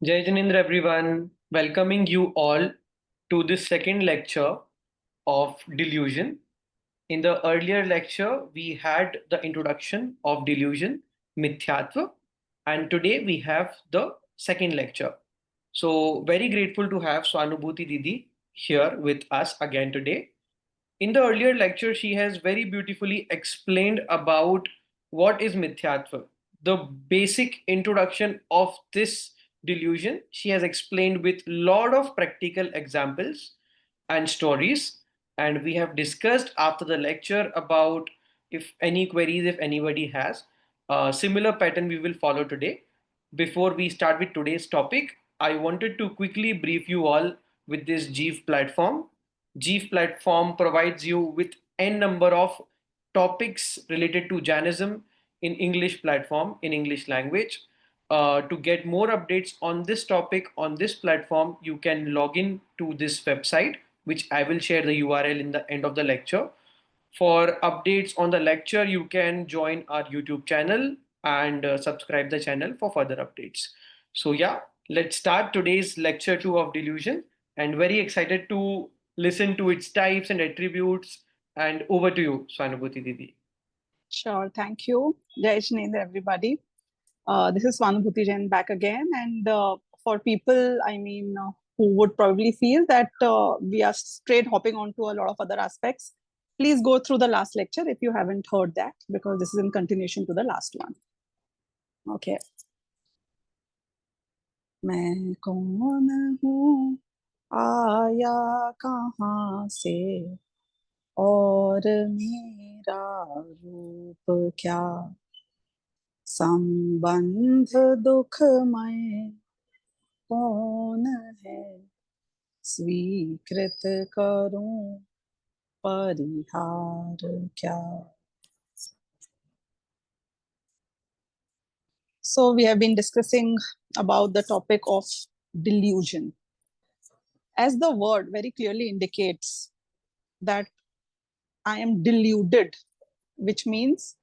Jai Janindra, everyone. Welcoming you all to this second lecture of Delusion. In the earlier lecture, we had the introduction of Delusion, Mithyatva, and today we have the second lecture. So, very grateful to have Swanubhuti Didi here with us again today. In the earlier lecture, she has very beautifully explained about what is Mithyatva, the basic introduction of this delusion. She has explained with lot of practical examples and stories, and we have discussed after the lecture about if any queries, if anybody has a similar pattern we will follow today. Before we start with today's topic, I wanted to quickly brief you all with this Jeev platform. Jeev platform provides you with n number of topics related to Jainism in English platform, in English language. To get more updates on this topic on this platform, you can log in to this website, which I will share the URL in the end of the lecture. For updates on the lecture, you can join our YouTube channel and subscribe the channel for further updates. So yeah, let's start today's lecture 2 of Delusion, and very excited to listen to its types and attributes. And over to you, Swanubhuti Didi. Sure, thank you. Jai Janindra, everybody. This is Swanubhuti Jain back again. And for people, who would probably feel that we are straight hopping onto a lot of other aspects, please go through the last lecture if you haven't heard that, because this is in continuation to the last one. Okay. मैं कौन हूँ, आया कहाँ से, और मेरा रूप क्या, संबंध दुखमय कौन है, स्वीकृत करूं परिहार क्या. So we have been discussing about the topic of delusion. As the word very clearly indicates that I am deluded, which means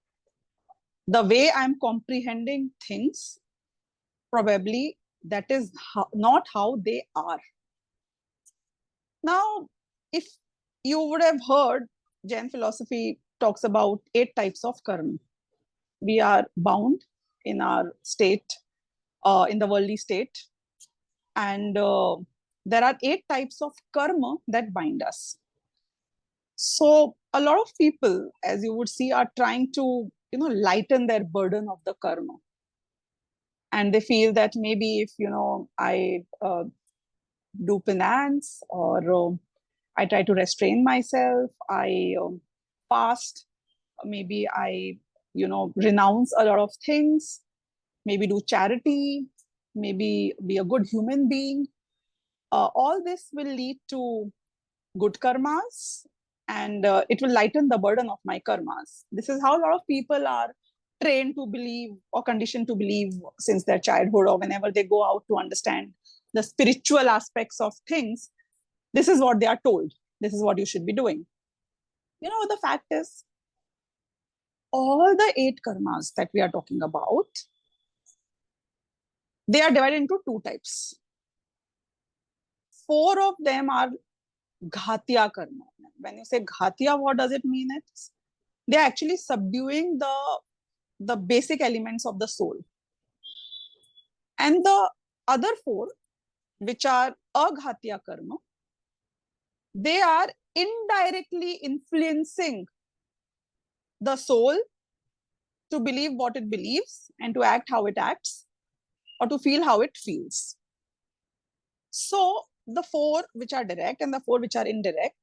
the way I am comprehending things, probably that is not how they are. Now, if you would have heard, Jain philosophy talks about 8 types of karma. We are bound in our state, in the worldly state, and there are 8 types of karma that bind us. So a lot of people, as you would see, are trying to lighten their burden of the karma, and they feel that maybe if I do penance, or I try to restrain myself, I fast, maybe I renounce a lot of things, maybe do charity, maybe be a good human being, all this will lead to good karmas, and it will lighten the burden of my karmas. This is how a lot of people are trained to believe or conditioned to believe since their childhood, or whenever they go out to understand the spiritual aspects of things. This is what they are told. This is what you should be doing. The fact is, all the 8 karmas that we are talking about, they are divided into 2 types. 4 of them are ghatiya karma. When you say ghatiya, what does it mean? They're actually subduing the basic elements of the soul. And the other 4, which are aghatiya karma, they are indirectly influencing the soul to believe what it believes, and to act how it acts, or to feel how it feels. So the 4 which are direct and the 4 which are indirect,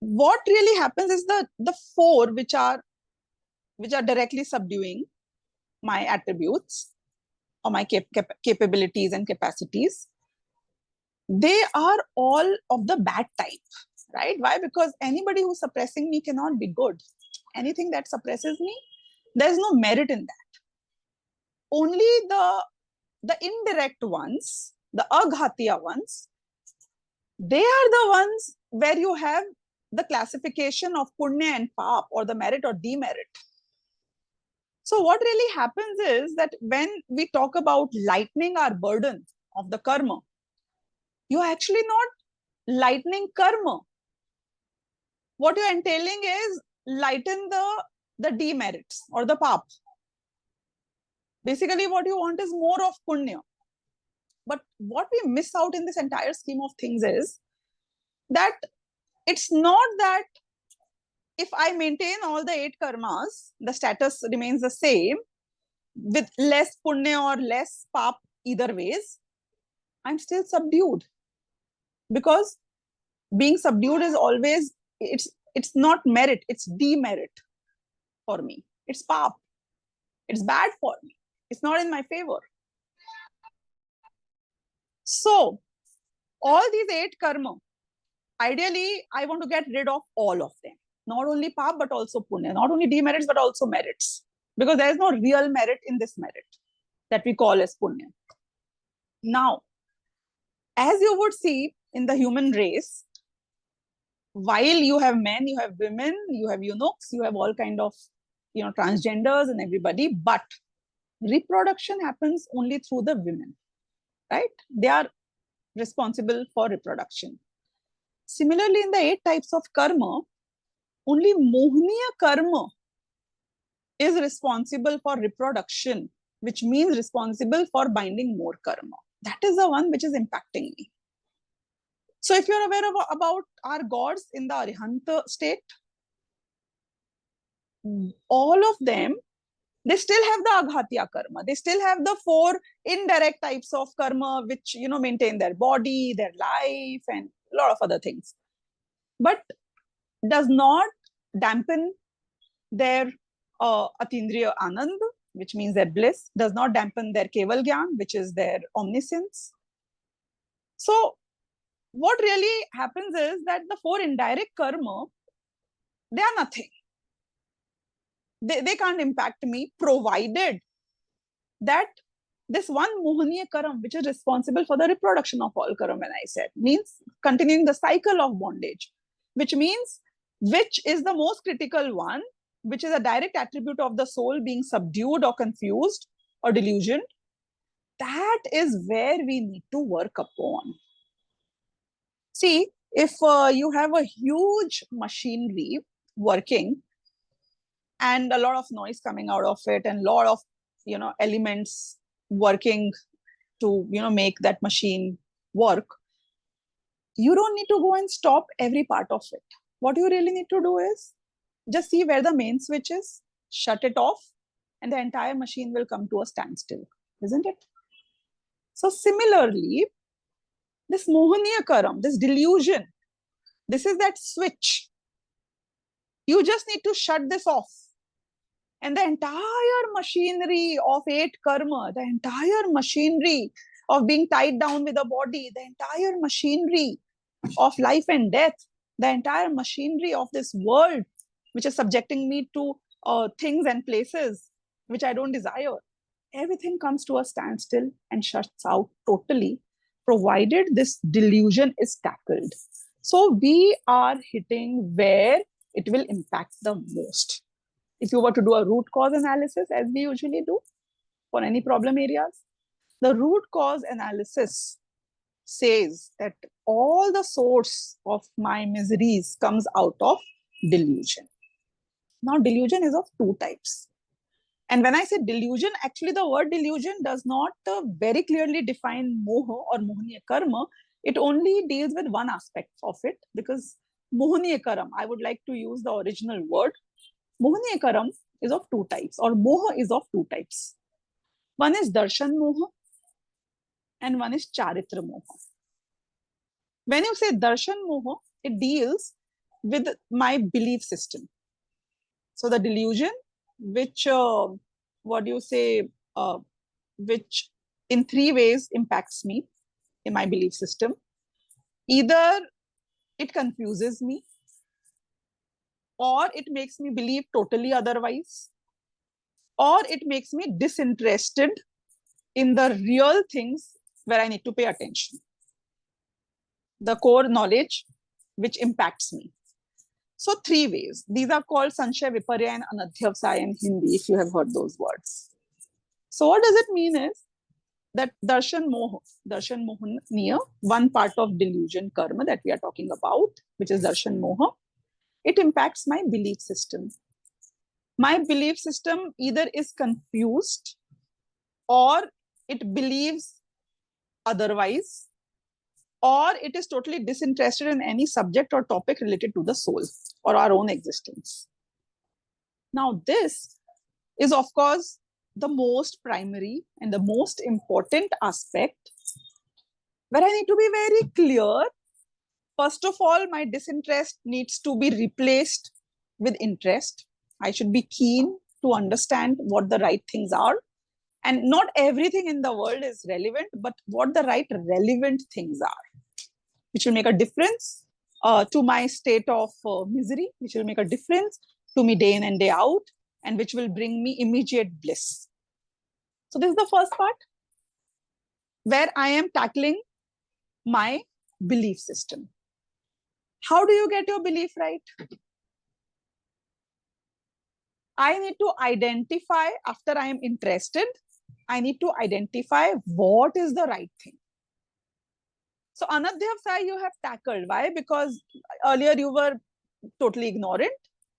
what really happens is the 4 which are directly subduing my attributes or my capabilities and capacities, they are all of the bad type, right? Why? Because anybody who's suppressing me cannot be good. Anything that suppresses me, there's no merit in that. Only the indirect ones, the aghatiya ones, they are the ones where you have the classification of punya and pap, or the merit or demerit. So what really happens is that when we talk about lightening our burden of the karma, you're actually not lightening karma. What you're entailing is lighten the demerits or the pap. Basically, what you want is more of punya. But what we miss out in this entire scheme of things is that it's not that if I maintain all the 8 karmas, the status remains the same with less punya or less pap either ways, I'm still subdued. Because being subdued is always, it's not merit, it's demerit for me. It's pap. It's bad for me. It's not in my favor. So, all these 8 karma, ideally, I want to get rid of all of them. Not only pap, but also punya. Not only demerits, but also merits. Because there is no real merit in this merit that we call as punya. Now, as you would see in the human race, while you have men, you have women, you have eunuchs, you have all kind of, transgenders and everybody, but reproduction happens only through the women, right? They are responsible for reproduction. Similarly, in the 8 types of karma, only mohniya karma is responsible for reproduction, which means responsible for binding more karma. That is the one which is impacting me. So if you're aware about our gods in the Arihant state, all of them, they still have the aghatya karma. They still have the 4 indirect types of karma, which, maintain their body, their life, and a lot of other things. But does not dampen their atindriya anand, which means their bliss, does not dampen their keval gyan, which is their omniscience. So what really happens is that the 4 indirect karma, they are nothing. They can't impact me, provided that this one mohaniya karam, which is responsible for the reproduction of all karam, when I said, means continuing the cycle of bondage, which means which is the most critical one, which is a direct attribute of the soul being subdued or confused or delusioned. That is where we need to work upon. See, if you have a huge machinery working and a lot of noise coming out of it and a lot of elements working to make that machine work, you don't need to go and stop every part of it. What you really need to do is just see where the main switch is, shut it off, and the entire machine will come to a standstill, isn't it? So similarly, this mohaniya karam, this delusion, this is that switch. You just need to shut this off. And the entire machinery of 8 karma, the entire machinery of being tied down with a body, the entire machinery of life and death, the entire machinery of this world, which is subjecting me to things and places which I don't desire, everything comes to a standstill and shuts out totally, provided this delusion is tackled. So we are hitting where it will impact the most. If you were to do a root cause analysis, as we usually do for any problem areas, the root cause analysis says that all the source of my miseries comes out of delusion. Now, delusion is of 2 types. And when I say delusion, actually the word delusion does not very clearly define moha or mohaniya karma. It only deals with one aspect of it, because mohaniya karam, I would like to use the original word. Mohaniya karam is of 2 types, or moha is of 2 types. One is darshan moha and one is charitra moha. When you say darshan moha, it deals with my belief system. So the delusion, which which in 3 ways impacts me in my belief system. Either it confuses me, or it makes me believe totally otherwise, or it makes me disinterested in the real things where I need to pay attention. The core knowledge which impacts me. So 3 ways. These are called Sanshaya, Viparya and Anadhyavsaya in Hindi, if you have heard those words. So what does it mean is that Darshan Mohan, one part of delusion karma that we are talking about, which is Darshan Moha, it impacts my belief system. My belief system either is confused or it believes otherwise, or it is totally disinterested in any subject or topic related to the soul or our own existence. Now, this is, of course, the most primary and the most important aspect where I need to be very clear. First of all, my disinterest needs to be replaced with interest. I should be keen to understand what the right things are. And not everything in the world is relevant, but what the right relevant things are, which will make a difference to my state of misery, which will make a difference to me day in and day out, and which will bring me immediate bliss. So this is the first part where I am tackling my belief system. How do you get your belief right? I need to identify, after I am interested, I need to identify what is the right thing. So Anadhyavsaya you have tackled. Why? Because earlier you were totally ignorant.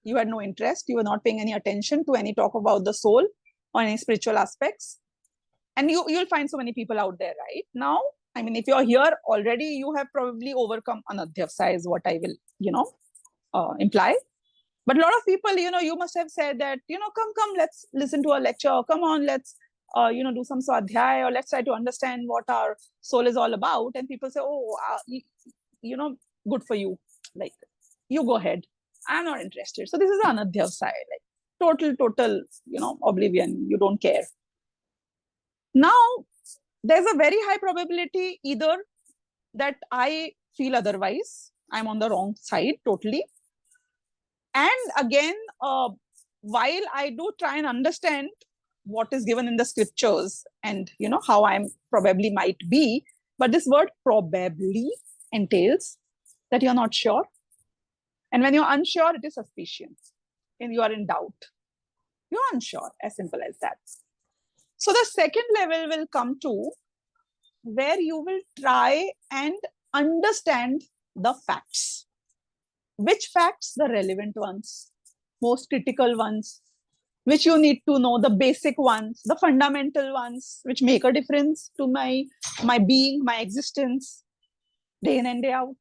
You had no interest. You were not paying any attention to any talk about the soul or any spiritual aspects. And you'll find so many people out there right now. I mean, if you're here already, you have probably overcome Anadhyavsaya is what I will, imply. But a lot of people, you must have said that, come, let's listen to a lecture. Come on, let's, do some swadhyaya, or let's try to understand what our soul is all about. And people say, oh, good for you. Like, you go ahead. I'm not interested. So this is Anadhyavsaya, like total, oblivion. You don't care. Now, there's a very high probability either that I feel otherwise. I'm on the wrong side totally. And again, while I do try and understand what is given in the scriptures and how I'm probably might be, but this word probably entails that you're not sure. And when you're unsure, it is suspicion and you are in doubt. You're unsure, as simple as that. So the second level will come to where you will try and understand the facts. Which facts? The relevant ones, most critical ones, which you need to know, the basic ones, the fundamental ones, which make a difference to my being, my existence, day in and day out.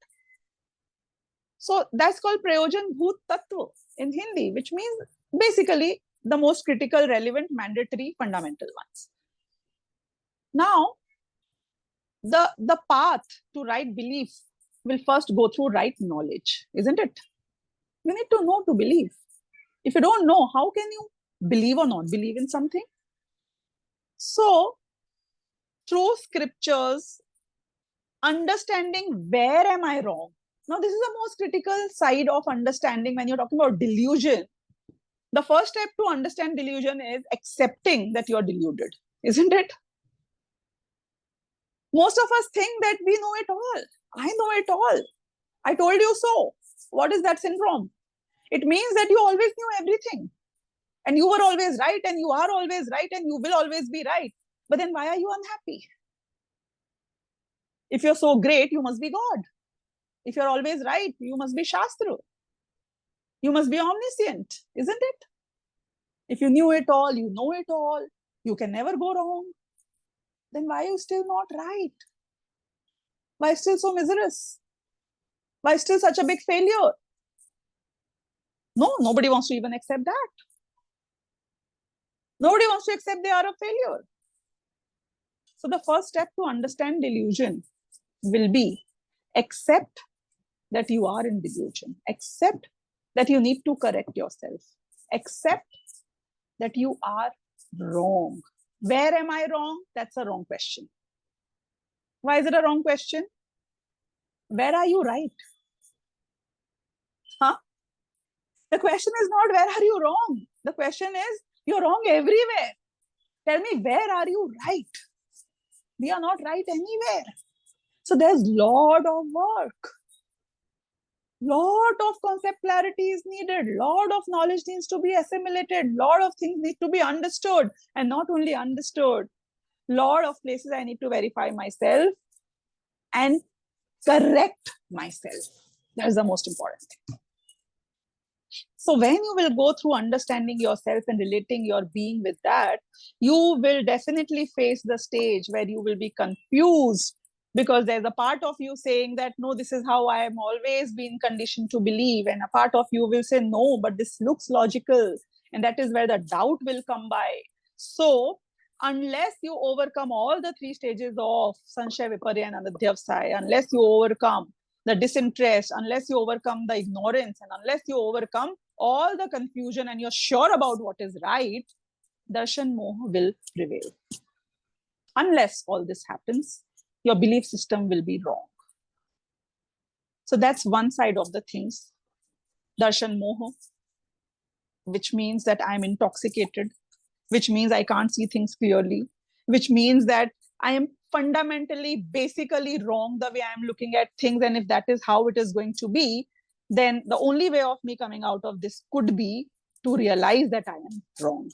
So that's called Prayojan Bhut Tattva in Hindi, which means basically the most critical, relevant, mandatory, fundamental ones. Now, the path to right belief will first go through right knowledge, isn't it? You need to know to believe. If you don't know, how can you believe or not believe in something? So, through scriptures, understanding where am I wrong? Now, this is the most critical side of understanding when you're talking about delusion. The first step to understand delusion is accepting that you're deluded, isn't it? Most of us think that we know it all. I know it all. I told you so. What is that syndrome? It means that you always knew everything. And you were always right, and you are always right, and you will always be right. But then why are you unhappy? If you're so great, you must be God. If you're always right, you must be Shastra. You must be omniscient, isn't it? If you knew it all, you know it all, you can never go wrong. Then why are you still not right? Why still so miserous? Why still such a big failure? No, nobody wants to even accept that. Nobody wants to accept they are a failure. So the first step to understand delusion will be accept that you are in delusion. Accept that you need to correct yourself. Accept that you are wrong. Where am I wrong? That's a wrong question. Why is it a wrong question? Where are you right? Huh? The question is not where are you wrong? The question is you're wrong everywhere. Tell me, where are you right? We are not right anywhere. So there's a lot of work. Lot of concept clarity is needed, lot of knowledge needs to be assimilated, lot of things need to be understood, and not only understood, lot of places I need to verify myself and correct myself. That's the most important thing. So when you will go through understanding yourself and relating your being with that, you will definitely face the stage where you will be confused, because there's a part of you saying that, no, this is how I am always been conditioned to believe. And a part of you will say, no, but this looks logical. And that is where the doubt will come by. So unless you overcome all the three stages of Sanshaya, Viparya, and Anadhyavsaya, unless you overcome the disinterest, unless you overcome the ignorance, and unless you overcome all the confusion and you're sure about what is right, darshan moha will prevail. Unless all this happens, your belief system will be wrong. So that's one side of the things. Darshan moha, which means that I'm intoxicated, which means I can't see things clearly, which means that I am fundamentally, basically wrong the way I'm looking at things. And if that is how it is going to be, then the only way of me coming out of this could be to realize that I am wrong.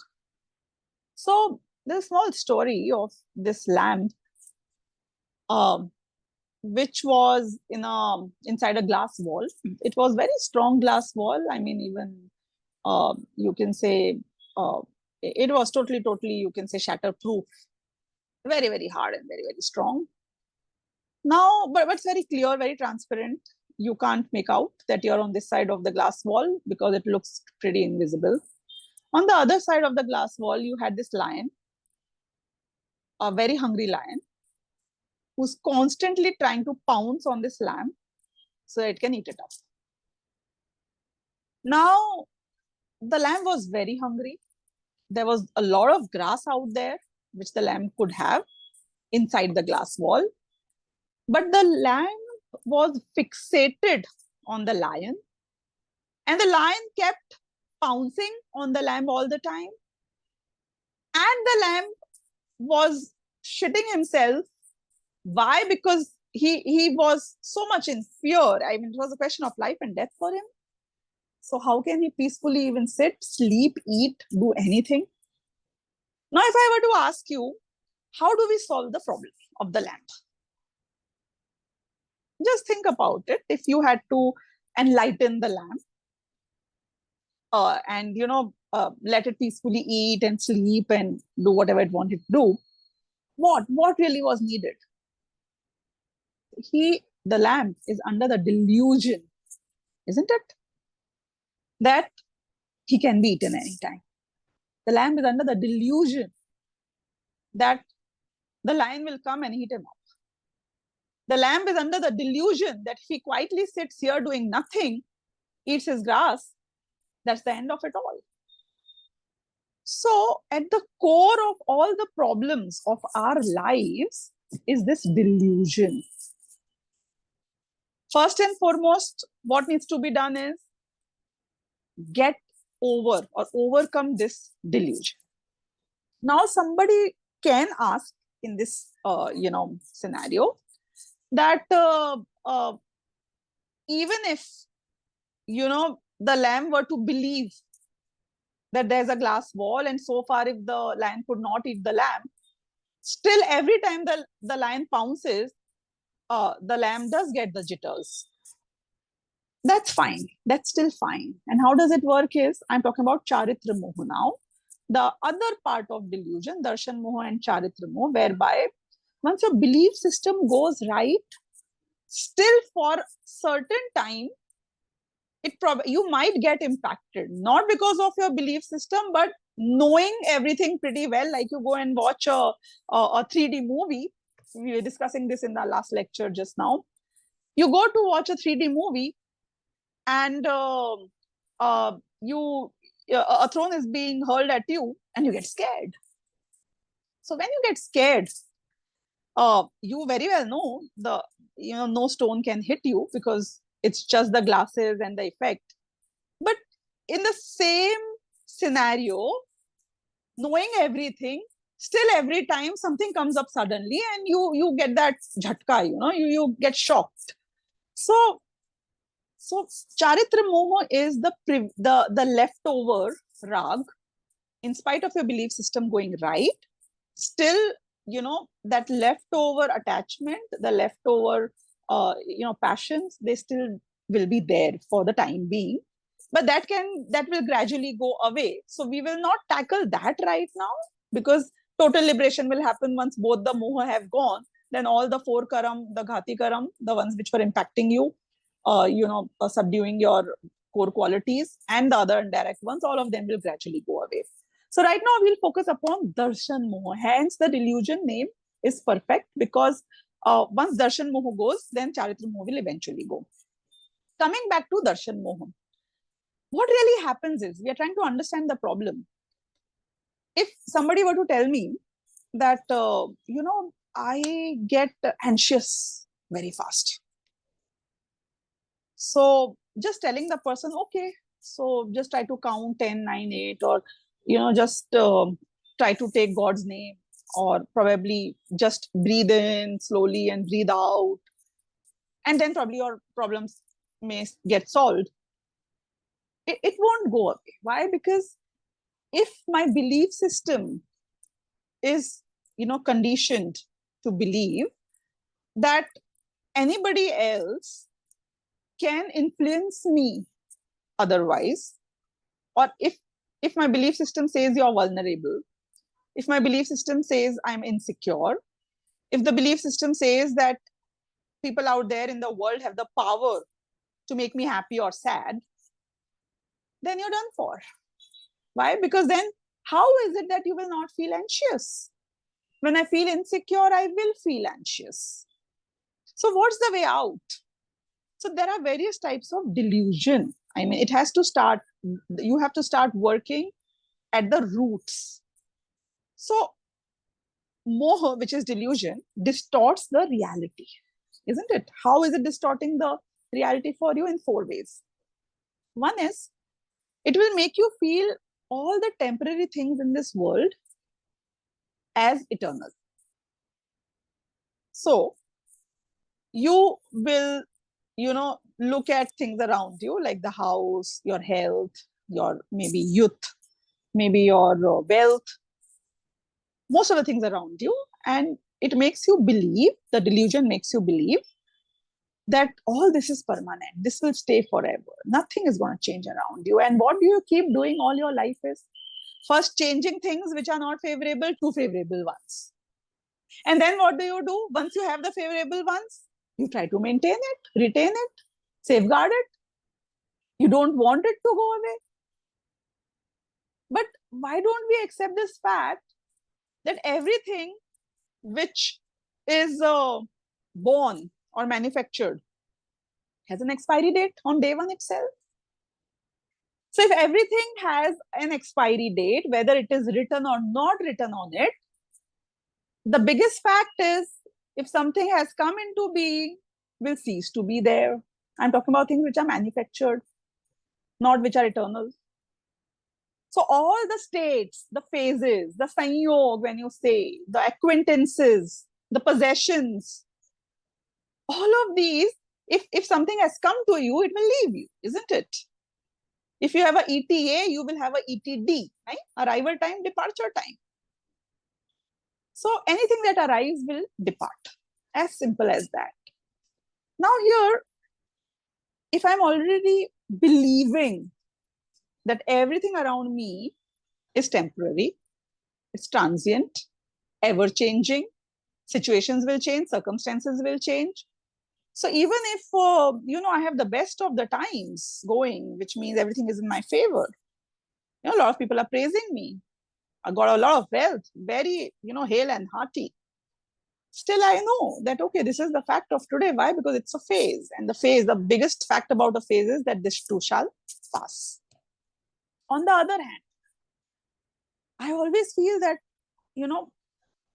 So there's a small story of this lamp, which was inside a glass wall. It was very strong glass wall. I mean, even you can say it was totally, you can say, shatterproof. Very, very hard and very, very strong. Now, but it's very clear, very transparent. You can't make out that you're on this side of the glass wall because it looks pretty invisible. On the other side of the glass wall, you had this lion, a very hungry lion, who's constantly trying to pounce on this lamb so it can eat it up. Now, the lamb was very hungry. There was a lot of grass out there, which the lamb could have inside the glass wall. But the lamb was fixated on the lion, and the lion kept pouncing on the lamb all the time. And the lamb was shitting himself. Why? Because he was so much in fear. I mean, it was a question of life and death for him. So how can he peacefully even sit, sleep, eat, do anything? Now, if I were to ask you, how do we solve the problem of the lamb? Just think about it. If you had to enlighten the lamb and, let it peacefully eat and sleep and do whatever it wanted to do, what really was needed? The lamb is under the delusion, isn't it? That he can be eaten anytime. The lamb is under the delusion that the lion will come and eat him up. The lamb is under the delusion that if he quietly sits here doing nothing, eats his grass, that's the end of it all. So at the core of all the problems of our lives is this delusion. First and foremost, what needs to be done is get over or overcome this delusion. Now, somebody can ask in this, scenario that even if, the lamb were to believe that there's a glass wall, and so far if the lion could not eat the lamb, still every time the lion pounces, the lamb does get the jitters. That's fine. That's still fine. And how does it work is, I'm talking about charitra moha now. The other part of delusion, darshan moha and charitra moha, whereby once your belief system goes right, still for certain time, you might get impacted, not because of your belief system, but knowing everything pretty well. Like you go and watch a 3D movie. We were discussing this in the last lecture just now. You go to watch a 3D movie, and a throne is being hurled at you, and you get scared. So when you get scared, you very well know no stone can hit you because it's just the glasses and the effect. But in the same scenario, knowing everything, still every time something comes up suddenly and you get that jhatka, you get shocked. So So Charitra Moha is the leftover rag. In spite of your belief system going right, still, that leftover attachment, the leftover, passions, they still will be there for the time being. But that will gradually go away. So we will not tackle that right now, because total liberation will happen once both the moha have gone. Then all the four karam, the ghati karam, the ones which were impacting you, subduing your core qualities, and the other indirect ones, all of them will gradually go away. So right now we'll focus upon darshan moha. Hence the delusion name is perfect, because once darshan moha goes, then charitra moha will eventually go. Coming back to darshan moha, what really happens is, we are trying to understand the problem. If somebody were to tell me that, I get anxious very fast. So just telling the person, okay, so just try to count 10, 9, 8, or, just try to take God's name, or probably just breathe in slowly and breathe out. And then probably your problems may get solved. It won't go away. Why? Because if my belief system is, conditioned to believe that anybody else can influence me otherwise, or if my belief system says you're vulnerable, if my belief system says I'm insecure, if the belief system says that people out there in the world have the power to make me happy or sad, then you're done for. Why? Because then how is it that you will not feel anxious? When I feel insecure, I will feel anxious. So what's the way out? So there are various types of delusion. I mean, it has to start, you have to start working at the roots. So moha, which is delusion, distorts the reality, isn't it? How is it distorting the reality for you? In 4 ways. One is, it will make you feel all the temporary things in this world as eternal. So you will, look at things around you, like the house, your health, your maybe youth, maybe your wealth, most of the things around you, and it makes you believe, the delusion makes you believe that all this is permanent, this will stay forever, nothing is going to change around you. And what do you keep doing all your life is first changing things which are not favorable to favorable ones. And then what do? Once you have the favorable ones, you try to maintain it, retain it, safeguard it. You don't want it to go away. But why don't we accept this fact that everything which is born or manufactured has an expiry date on day one itself? So if everything has an expiry date, whether it is written or not written on it, the biggest fact is, if something has come into being, will cease to be there. I'm talking about things which are manufactured, not which are eternal. So all the states, the phases, the sanyog, when you say, the acquaintances, the possessions, all of these, if something has come to you, it will leave you, isn't it? If you have a ETA, you will have a ETD, right? Arrival time, departure time. So anything that arrives will depart. As simple as that. Now here, if I'm already believing that everything around me is temporary, it's transient, ever-changing, situations will change, circumstances will change. So even if, I have the best of the times going, which means everything is in my favor, a lot of people are praising me, I got a lot of wealth, very, hale and hearty. Still, I know that, okay, this is the fact of today. Why? Because it's a phase. And the biggest fact about the phase is that this too shall pass. On the other hand, I always feel that,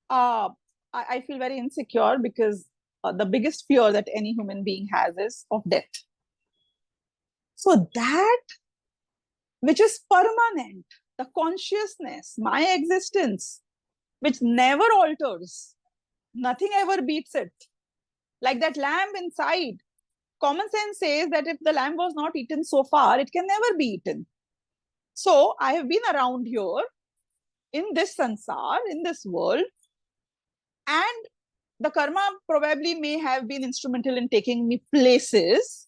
I feel very insecure, because the biggest fear that any human being has is of death. So that which is permanent, the consciousness, my existence, which never alters, nothing ever beats it, like that lamp inside, common sense says that if the lamb was not eaten so far, it can never be eaten. So I have been around here in this sansar, in this world, and the karma probably may have been instrumental in taking me places,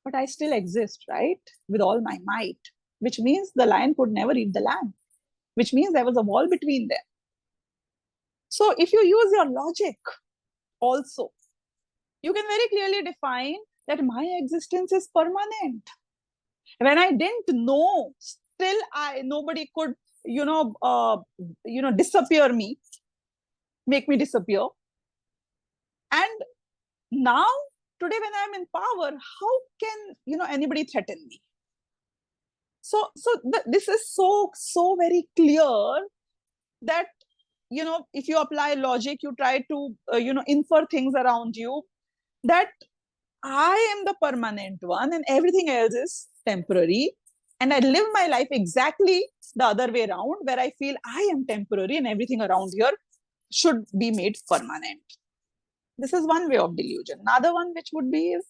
but I still exist, right? With all my might, which means the lion could never eat the lamb, which means there was a wall between them. So if you use your logic also, you can very clearly define that my existence is permanent. When I didn't know, still nobody could, disappear me, make me disappear. And now, today, when I'm in power, how can anybody threaten me? So this is so very clear that if you apply logic, you try to infer things around you, that I am the permanent one and everything else is temporary. And I live my life exactly the other way around, where I feel I am temporary and everything around here should be made permanent. This is one way of delusion. Another one which would be is,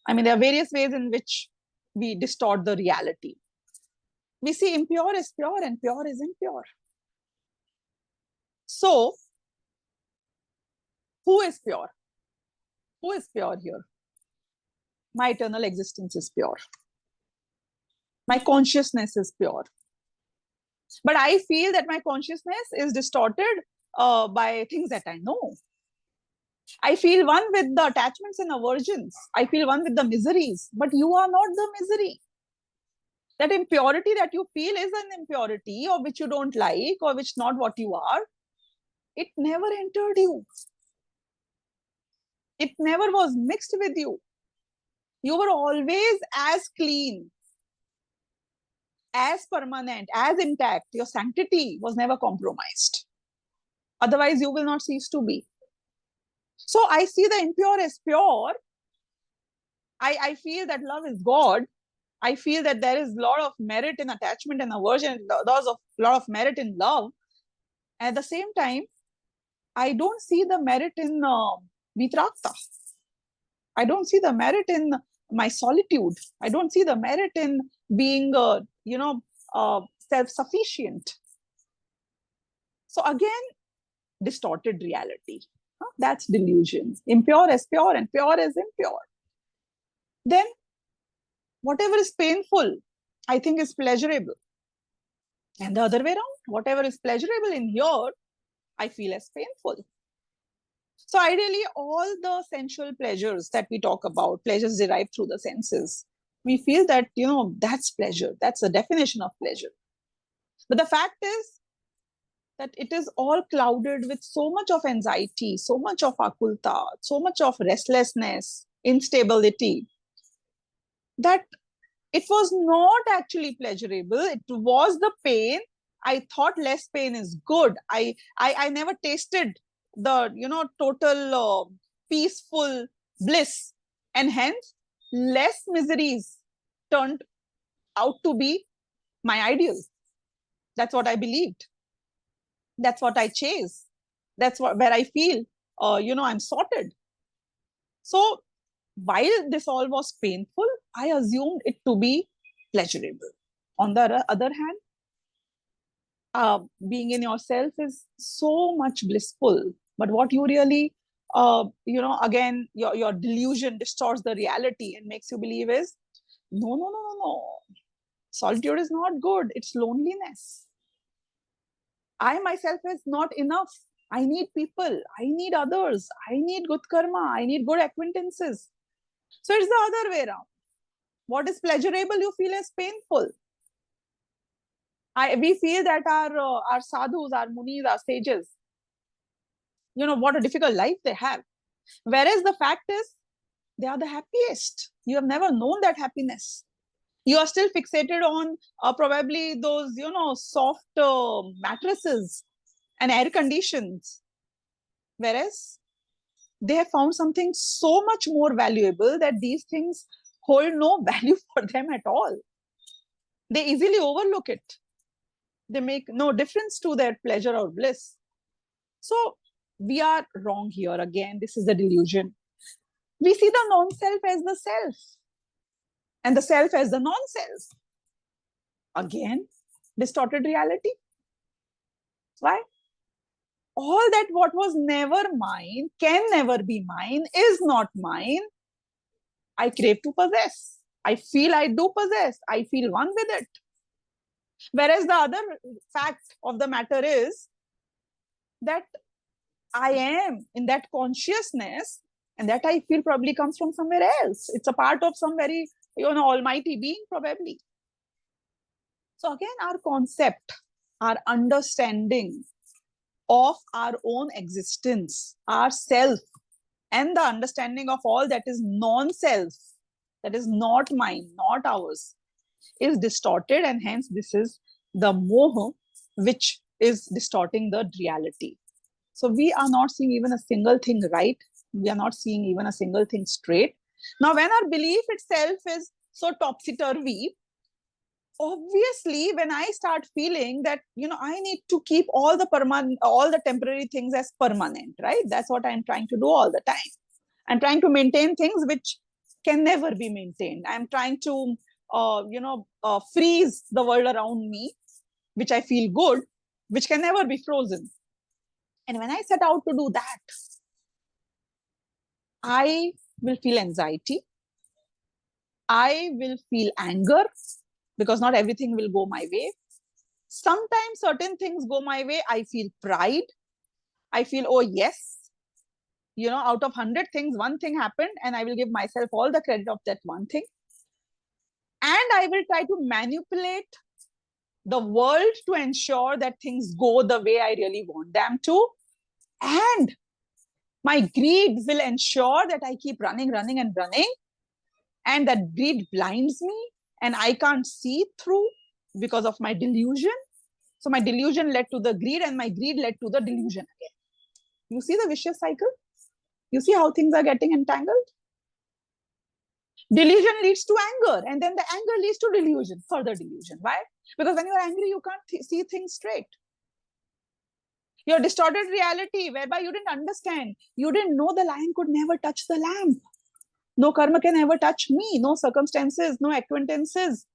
there are various ways in which we distort the reality. We see impure is pure and pure is impure. So, who is pure? Who is pure here? My eternal existence is pure. My consciousness is pure. But I feel that my consciousness is distorted by things that I know. I feel one with the attachments and aversions. I feel one with the miseries. But you are not the misery. That impurity that you feel is an impurity, or which you don't like, or which not what you are. It never entered you. It never was mixed with you. You were always as clean, as permanent, as intact. Your sanctity was never compromised. Otherwise, you will not cease to be. So I see the impure as pure. I feel that love is God. I feel that there is a lot of merit in attachment and aversion. There's a lot of merit in love. And at the same time, I don't see the merit in Mithyatva. I don't see the merit in my solitude. I don't see the merit in being, self-sufficient. So again, distorted reality. That's delusion. Impure is pure and pure is impure. Then, whatever is painful, I think is pleasurable. And the other way around, whatever is pleasurable in here, I feel as painful. So ideally, all the sensual pleasures that we talk about, pleasures derived through the senses, we feel that, that's pleasure. That's the definition of pleasure. But the fact is that it is all clouded with so much of anxiety, so much of akulta, so much of restlessness, instability, that it was not actually pleasurable. It was the pain. I thought less pain is good. I never tasted the total peaceful bliss, and hence less miseries turned out to be my ideal. That's what I believed. That's what I chase. That's where I feel I'm sorted. So while this all was painful, I assumed it to be pleasurable. On the other hand, being in yourself is so much blissful. But what you really, again, your delusion distorts the reality and makes you believe is, no. Solitude is not good. It's loneliness. I myself is not enough. I need people. I need others. I need good karma. I need good acquaintances. So it's the other way around. What is pleasurable, you feel as painful. We feel that our sadhus, our munis, our sages, what a difficult life they have. Whereas the fact is, they are the happiest. You have never known that happiness. You are still fixated on probably those, soft mattresses and air conditions. Whereas they have found something so much more valuable that these things hold no value for them at all. They easily overlook it. They make no difference to their pleasure or bliss. So we are wrong here. Again, this is the delusion. We see the non-self as the self and the self as the non-self. Again, distorted reality. Why? All that what was never mine, can never be mine, is not mine. I crave to possess. I feel I do possess. I feel one with it. Whereas the other fact of the matter is that I am in that consciousness, and that I feel probably comes from somewhere else. It's a part of some very, almighty being probably. So again, our concept, our understanding of our own existence, our self, and the understanding of all that is non-self, that is not mine, not ours, is distorted, and hence this is the moha which is distorting the reality. So we are not seeing even a single thing right. We are not seeing even a single thing straight. Now, when our belief itself is so topsy-turvy, obviously, when I start feeling that, I need to keep all the temporary things as permanent, right? That's what I'm trying to do all the time. I'm trying to maintain things which can never be maintained. I'm trying to, freeze the world around me, which I feel good, which can never be frozen. And when I set out to do that, I will feel anxiety. I will feel anger because not everything will go my way. Sometimes certain things go my way. I feel pride. I feel, oh, yes, out of 100 things, one thing happened, and I will give myself all the credit of that one thing. And I will try to manipulate the world to ensure that things go the way I really want them to. And my greed will ensure that I keep running. And that greed blinds me and I can't see through because of my delusion. So my delusion led to the greed, and my greed led to the delusion again. You see the vicious cycle? You see how things are getting entangled? Delusion leads to anger, and then the anger leads to delusion, further delusion. Why? Because when you're angry, you can't see things straight. Your distorted reality, whereby you didn't understand, you didn't know the lion could never touch the lamp. No karma can ever touch me, no circumstances, no acquaintances,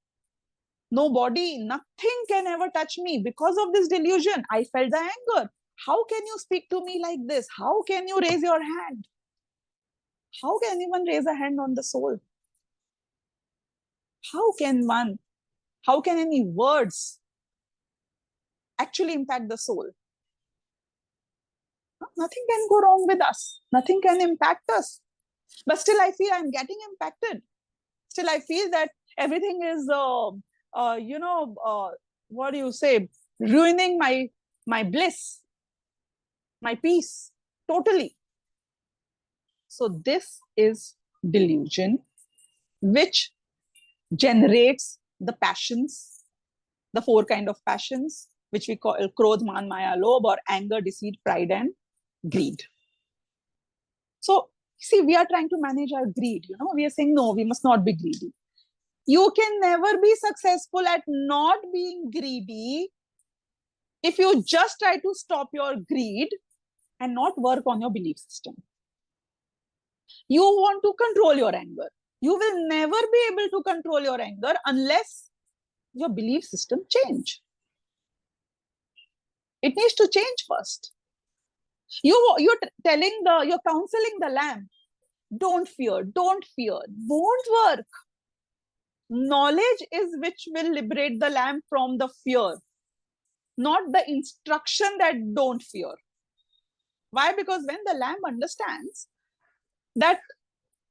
no body, nothing can ever touch me. Because of this delusion, I felt the anger. How can you speak to me like this? How can you raise your hand? How can anyone raise a hand on the soul? How can any words actually impact the soul? Nothing can go wrong with us. Nothing can impact us. But still I feel I'm getting impacted. Still I feel that everything is, what do you say, ruining my bliss, my peace, totally. So this is delusion, which generates the passions, the 4 kind of passions, which we call krodh, man, maya, lobh, or anger, deceit, pride, and greed. So see, we are trying to manage our greed. We are saying, no, we must not be greedy. You can never be successful at not being greedy if you just try to stop your greed and not work on your belief system. You want to control your anger. You will never be able to control your anger unless your belief system change. It needs to change first. You're counseling the lamb. Don't fear, won't work. Knowledge is which will liberate the lamb from the fear, not the instruction that don't fear. Why? Because when the lamb understands that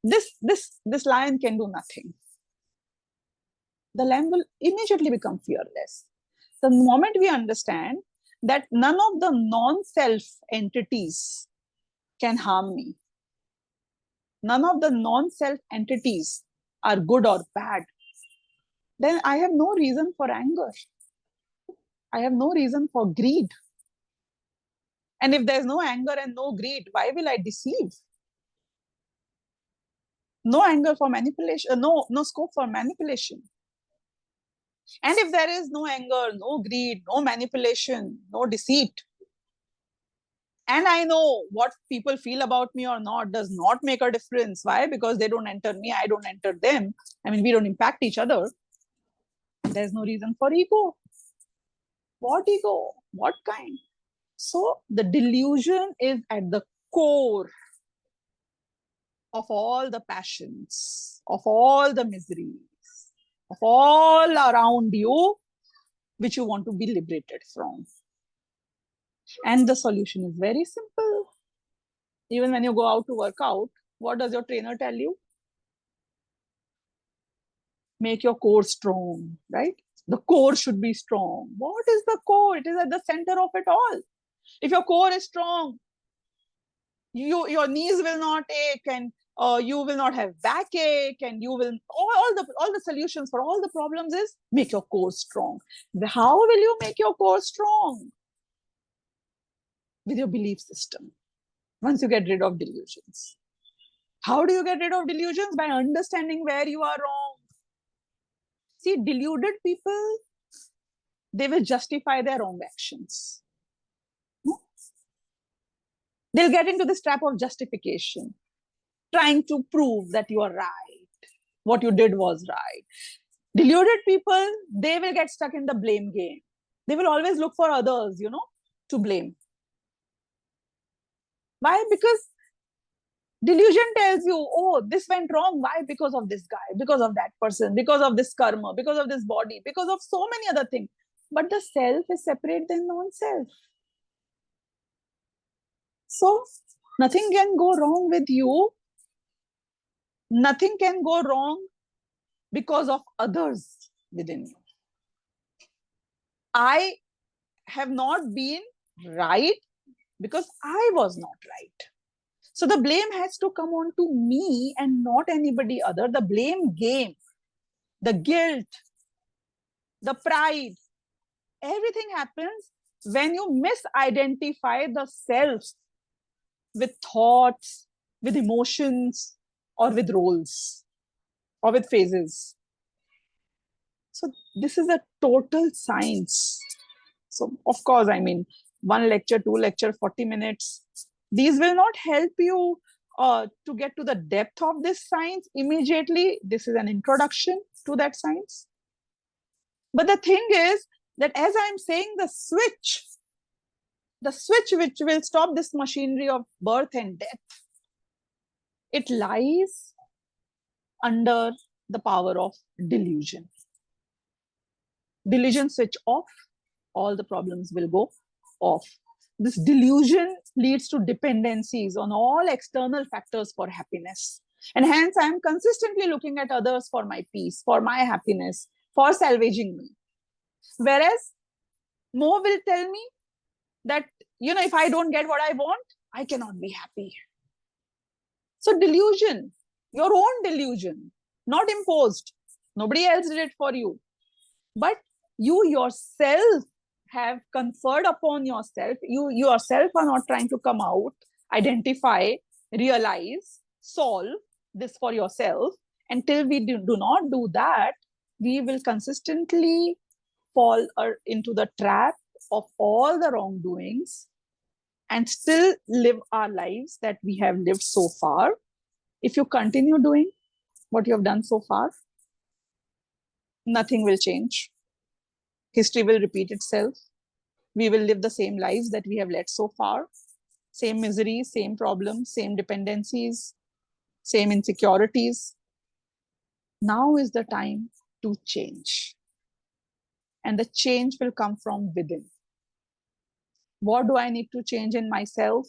this lion can do nothing, the lamb will immediately become fearless. The moment we understand that none of the non-self entities can harm me, none of the non-self entities are good or bad, then I have no reason for anger. I have no reason for greed. And if there's no anger and no greed, why will I deceive? No anger for manipulation, no scope for manipulation. And if there is no anger, no greed, no manipulation, no deceit, And I know what people feel about me or not does not make a difference. Why? Because they don't enter me, I don't enter them. I mean, we don't impact each other. There's no reason for ego. What ego? What kind? So the delusion is at the core of all the passions, of all the miseries, of all around you, which you want to be liberated from. And the solution is very simple. Even when you go out to work out, what does your trainer tell you? Make your core strong, right? The core should be strong. What is the core? It is at the center of it all. If your core is strong, your knees will not ache, and you will not have backache, and you will all the solutions for all the problems is make your core strong. How will you make your core strong? With your belief system. Once you get rid of delusions. How do you get rid of delusions? By understanding where you are wrong. See, deluded people, they will justify their wrong actions. They'll get into this trap of justification, trying to prove that you are right, what you did was right. Deluded people, they will get stuck in the blame game. They will always look for others, to blame. Why? Because delusion tells you, oh, this went wrong. Why? Because of this guy, because of that person, because of this karma, because of this body, because of so many other things. But the self is separate than non-self. So nothing can go wrong with you. Nothing can go wrong because of others within you. I have not been right because I was not right. So the blame has to come on to me and not anybody other. The blame game, the guilt, the pride, everything happens when you misidentify the self with thoughts, with emotions, or with roles, or with phases. So this is a total science. So of course, I mean, 1 lecture, 2 lecture, 40 minutes. These will not help you to get to the depth of this science immediately. This is an introduction to that science. But the thing is that as I'm saying, the switch which will stop this machinery of birth and death, it lies under the power of delusion. Delusion switch off, all the problems will go off. This delusion leads to dependencies on all external factors for happiness. And hence, I am consistently looking at others for my peace, for my happiness, for salvaging me. Whereas, Mo will tell me that, if I don't get what I want, I cannot be happy. So delusion, your own delusion, not imposed. Nobody else did it for you. But you yourself have conferred upon yourself. You yourself are not trying to come out, identify, realize, solve this for yourself. Until we do not do that, we will consistently fall into the trap of all the wrongdoings and still live our lives that we have lived so far. If you continue doing what you have done so far, nothing will change. History will repeat itself. We will live the same lives that we have led so far. Same miseries, same problems, same dependencies, same insecurities. Now is the time to change. And the change will come from within. What do I need to change in myself?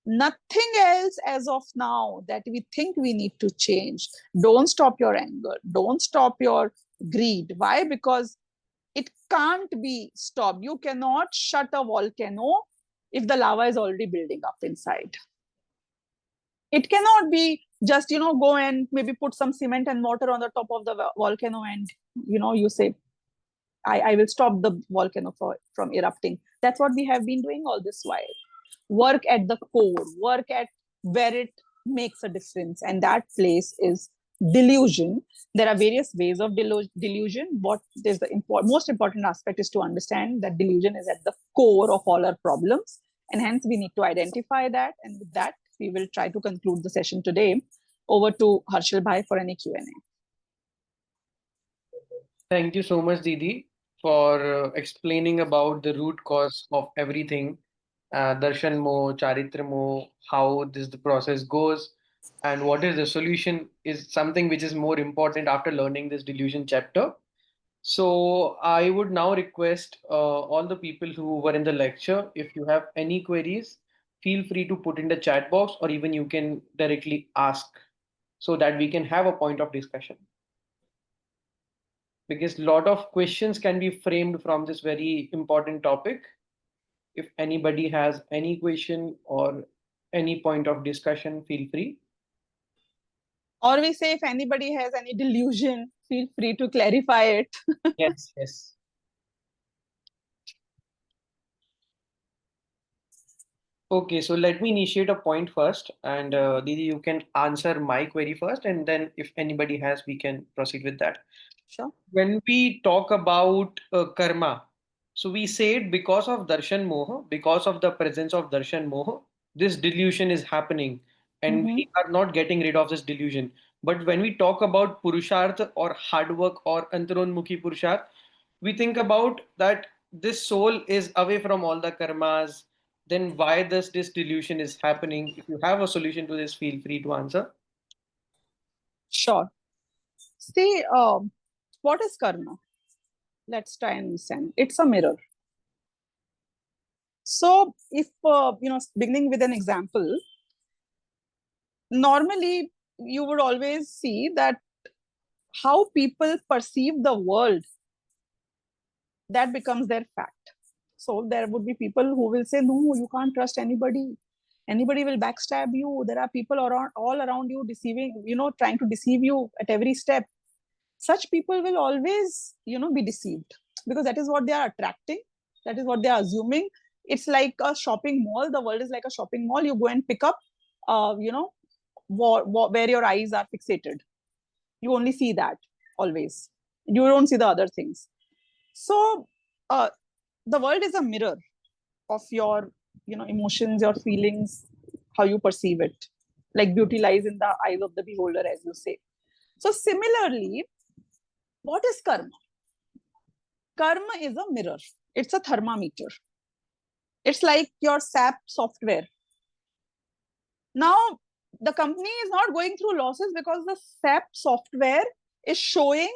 Nothing else as of now that we think we need to change. Don't stop your anger. Don't stop your greed. Why? Because it can't be stopped. You cannot shut a volcano if the lava is already building up inside. It cannot be just, go and maybe put some cement and mortar on the top of the volcano and, you say, I will stop the volcano from erupting. That's what we have been doing all this while. Work at the core, work at where it makes a difference. And that place is delusion. There are various ways of delusion. What is the most important aspect is to understand that delusion is at the core of all our problems. And hence we need to identify that. And with that, we will try to conclude the session today. Over to Harshal Bhai for any Q&A. Thank you so much, Didi, for explaining about the root cause of everything, darshan mo, charitra mo, how this the process goes, and what is the solution is something which is more important after learning this delusion chapter. So I would now request all the people who were in the lecture, if you have any queries, feel free to put in the chat box, or even you can directly ask so that we can have a point of discussion. Because a lot of questions can be framed from this very important topic. If anybody has any question or any point of discussion, feel free. Or we say if anybody has any delusion, feel free to clarify it. Yes, yes. Okay, so let me initiate a point first, and Didi, you can answer my query first, and then if anybody has, we can proceed with that. Sure. When we talk about karma, so we said because of darshan moha, because of the presence of darshan moha, this delusion is happening, and Mm-hmm. we are not getting rid of this delusion. But when we talk about purusharth or hard work or antaronmukhi purusharth, we think about that this soul is away from all the karmas. Then why does this delusion is happening? If you have a solution to this, feel free to answer. Sure. See, what is karma? Let's try and understand. It's a mirror. So, if beginning with an example, normally you would always see that how people perceive the world, that becomes their fact. So there would be people who will say, no, you can't trust anybody. Anybody will backstab you. There are people around, all around you deceiving, trying to deceive you at every step. Such people will always, be deceived, because that is what they are attracting. That is what they are assuming. It's like a shopping mall. The world is like a shopping mall. You go and pick up, where your eyes are fixated. You only see that always. You don't see the other things. So the world is a mirror of your emotions, your feelings, how you perceive it. Like beauty lies in the eyes of the beholder, as you say. So similarly, what is karma? Karma is a mirror. It's a thermometer. It's like your SAP software. Now the company is not going through losses because the SAP software is showing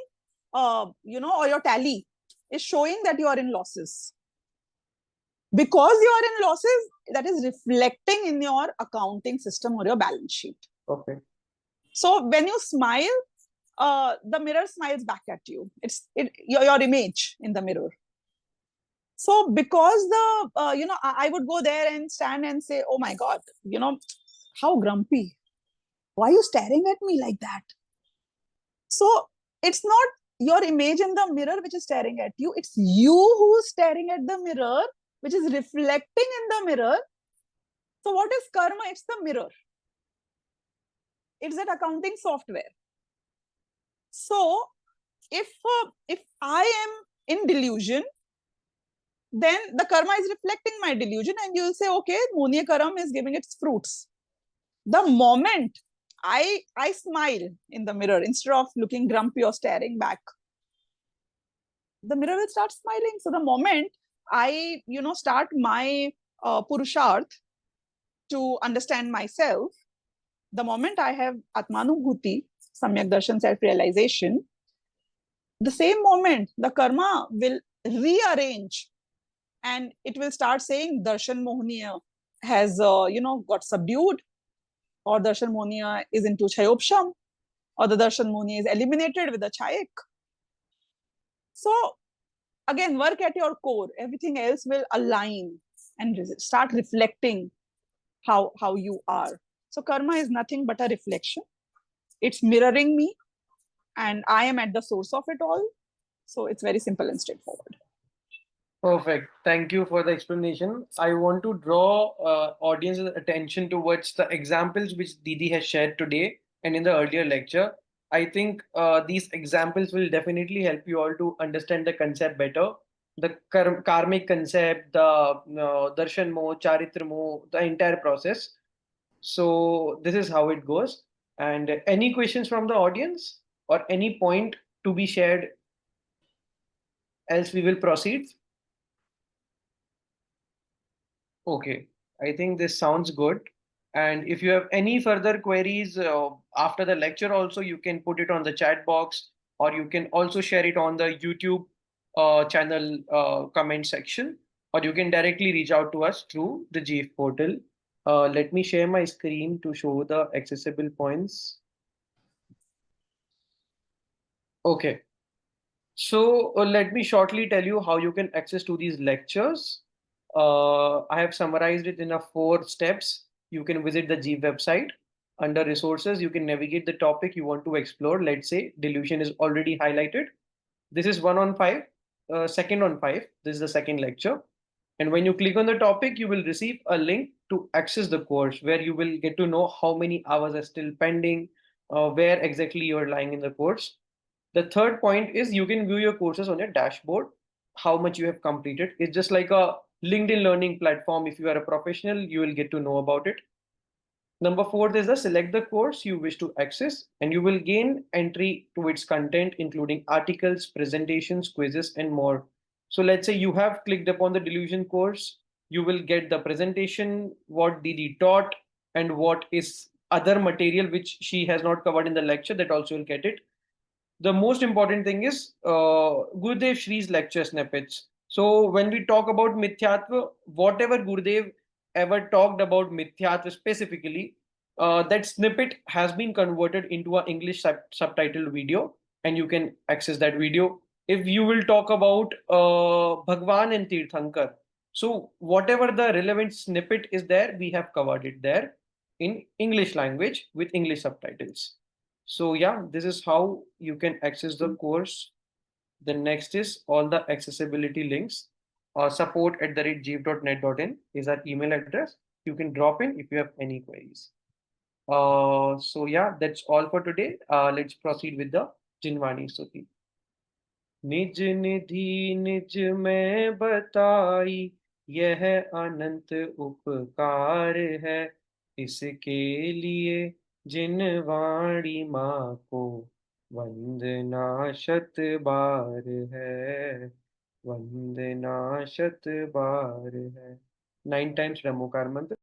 or your tally is showing that you are in losses. Because you are in losses, that is reflecting in your accounting system or your balance sheet. Okay. So when you smile, the mirror smiles back at you. It's your image in the mirror. So because I would go there and stand and say, oh my God, how grumpy. Why are you staring at me like that? So it's not your image in the mirror which is staring at you. It's you who is staring at the mirror, which is reflecting in the mirror. So what is karma? It's the mirror. It's that accounting software. So if I am in delusion, then the karma is reflecting my delusion, and you'll say, okay, Munya Karam is giving its fruits. The moment I smile in the mirror, instead of looking grumpy or staring back, the mirror will start smiling. So the moment I start my purusharth to understand myself, the moment I have atmanubhuti, Samyak Darshan, self-realization, the same moment the karma will rearrange, and it will start saying darshan mohniya has got subdued, or darshan mohniya is into chayopsham, or the darshan mohniya is eliminated with a chayik. So again, work at your core. Everything else will align and start reflecting how you are. So karma is nothing but a reflection. It's mirroring me, and I am at the source of it all. So it's very simple and straightforward. Perfect. Thank you for the explanation. I want to draw audience's attention towards the examples which Didi has shared today and in the earlier lecture. I think these examples will definitely help you all to understand the concept better. the karmic concept, the darshan mo, charitra mo, the entire process. So this is how it goes. And any questions from the audience or any point to be shared, else we will proceed. Okay, I think this sounds good. And if you have any further queries after the lecture, also you can put it on the chat box, or you can also share it on the YouTube channel comment section, or you can directly reach out to us through the GIF portal. Let me share my screen to show the accessible points. Okay. So let me shortly tell you how you can access to these lectures. I have summarized it in a 4 steps. You can visit the G website. Under resources, you can navigate the topic you want to explore. Let's say delusion is already highlighted. This is 1 on 5, second on 5. This is the second lecture. And when you click on the topic, you will receive a link to access the course where you will get to know how many hours are still pending, where exactly you are lying in the course. The third point is you can view your courses on your dashboard, how much you have completed. It's just like a LinkedIn learning platform. If you are a professional, you will get to know about it. Number four is the select the course you wish to access, and you will gain entry to its content, including articles, presentations, quizzes, and more. So let's say you have clicked upon the Delusion course, you will get the presentation, what Didi taught, and what is other material which she has not covered in the lecture, that also will get it. The most important thing is Gurudev Shri's lecture snippets. So when we talk about Mithyatva, whatever Gurudev ever talked about Mithyatva specifically, that snippet has been converted into an English subtitled video, and you can access that video. If you will talk about Bhagwan and Tirthankar, so whatever the relevant snippet is there, we have covered it there in English language with English subtitles. So yeah, this is how you can access the course. The next is all the accessibility links. Support@jeev.net.in is our email address. You can drop in if you have any queries. So yeah, that's all for today. Let's proceed with the Jinwani Stuti. निज निधि निज में बताई, यह अनंत उपकार है। इसके लिए जिन वाणी माँ को वंदना शत बार है, वंदना शत बार है। 9 times नमोकार मंत्र।